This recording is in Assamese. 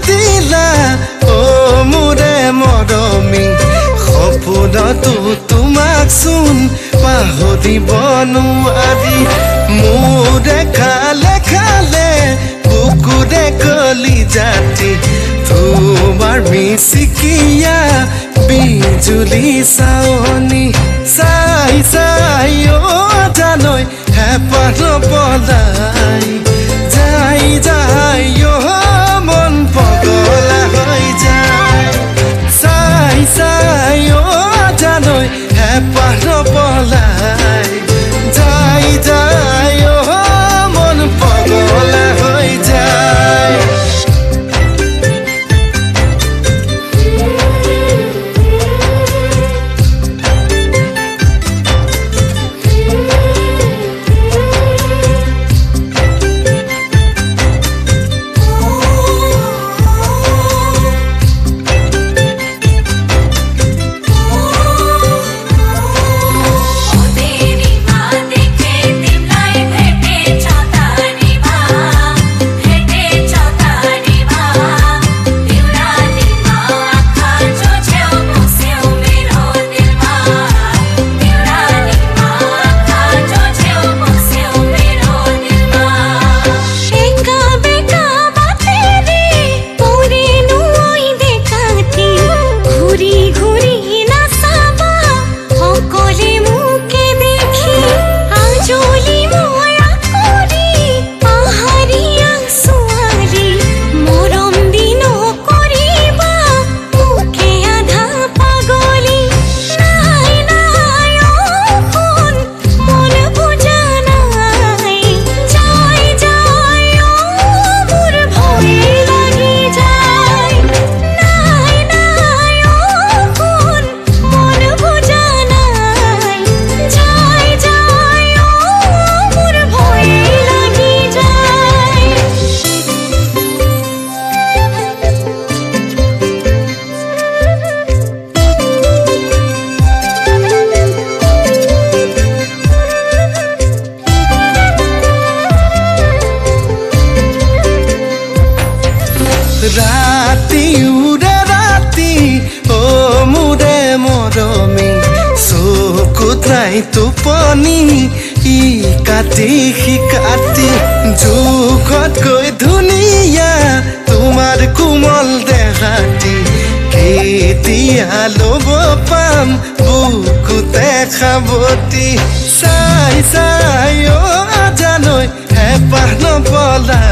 মাতিলা ও মোৰে মৰমী সপোনতো তোমাক চোন পাহৰিব নোৱাৰি মোৰে খালে খালে বুকুৰে কলি জাতি তোমাৰ মিচিকিয়া বিজুলি চাৱনি চাই চাই অ জানৈ হেঁপাহ পলাই যাই যাই অ মন পগলা হৈ যায় চাই চাই অ জানৈ হেঁপাহ পলাই যাই যাই অ মন পগলা হৈ যায় ৰাতি উৰে ৰাতি ও মোৰে মৰমী চকুত নাই টোপনি ই কাটি শিকাতি যুগতকৈ ধুনীয়া তোমাৰ কোমল দেহাতি কেতিয়া ল'ব পাম বুকুতে খাবতি চাই চাই অ জানৈ হেঁপাহ নপলাই